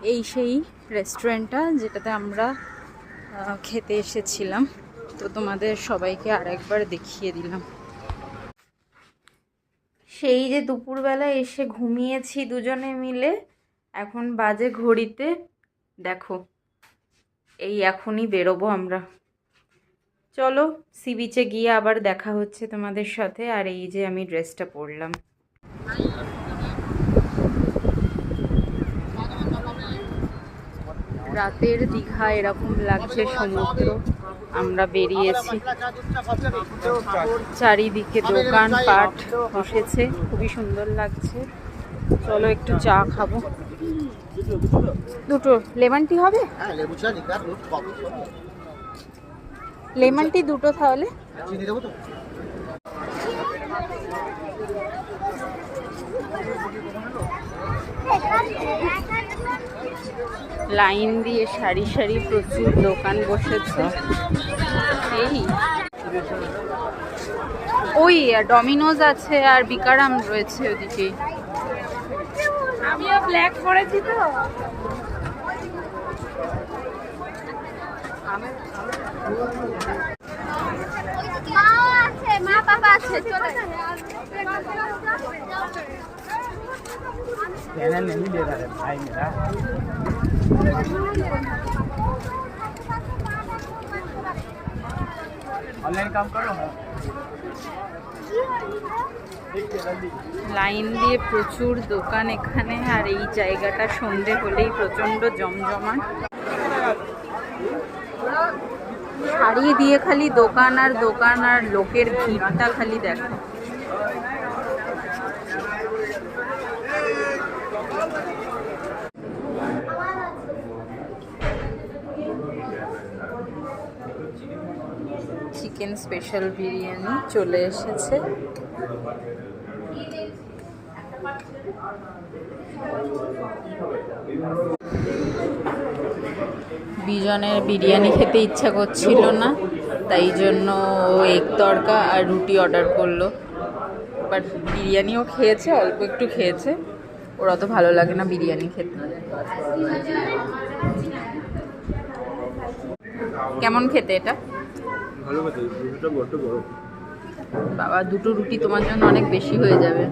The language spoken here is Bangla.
এই সেই রেস্টুরেন্টটা যেটাতে আমরা খেতে এসেছিলাম, তো তোমাদের সবাইকে আরেকবার দেখিয়ে দিলাম। সেই যে দুপুরবেলা এসে ঘুমিয়েছি দুজনে মিলে, এখন বাজে ঘড়িতে দেখো এই এখনই বেরোবো আমরা। চলো সি বিচে গিয়ে আবার দেখা হচ্ছে তোমাদের সাথে। আর এই যে আমি ড্রেসটা পরলাম। রাতের দীঘা এরকম লাগছে সমুদ্র। আমরা বেরিয়েছি, চারিদিকে দোকান পাট বসেছে, খুবই সুন্দর লাগছে। চলো একটু চা খাবো। দুটো লেমন টি হবে? লেমন টি দুটো তাহলে। লাইন দিয়ে সারি সারি প্রচুর দোকান বসেছে। এই ওই ডমিনোজ আছে আর বিকারাম রয়েছে ওদিকে। আমিও ব্ল্যাক পরেছি তো। মা বাবা আছে, চলে नहीं दे रहा है भाई मेरा। ऑनलाइन काम करो। লাইন দিয়ে প্রচুর দোকান এখানে। আর এই জায়গাটা সন্ধে হলেই প্রচন্ড জমজমাট। সারি দিয়ে খালি দোকান আর দোকান, আর লোকের ভিড়টা খালি দেখো। চিকেন স্পেশাল বিরিয়ানি চলে এসেছে। বিজনের বিরিয়ানি খেতে ইচ্ছা করছিল না, তাই জন্য ও এগ তড়কা আর রুটি অর্ডার করলো। বাট বিরিয়ানিও খেয়েছে, অল্প একটু খেয়েছে। ওর অত ভালো লাগে না বিরিয়ানি খেতে। কেমন খেতে এটা? ভালো খেতে, রুটিটা বড় বড়। বাবা, দুটো রুটি তোমার জন্য অনেক বেশি হয়ে যাবে।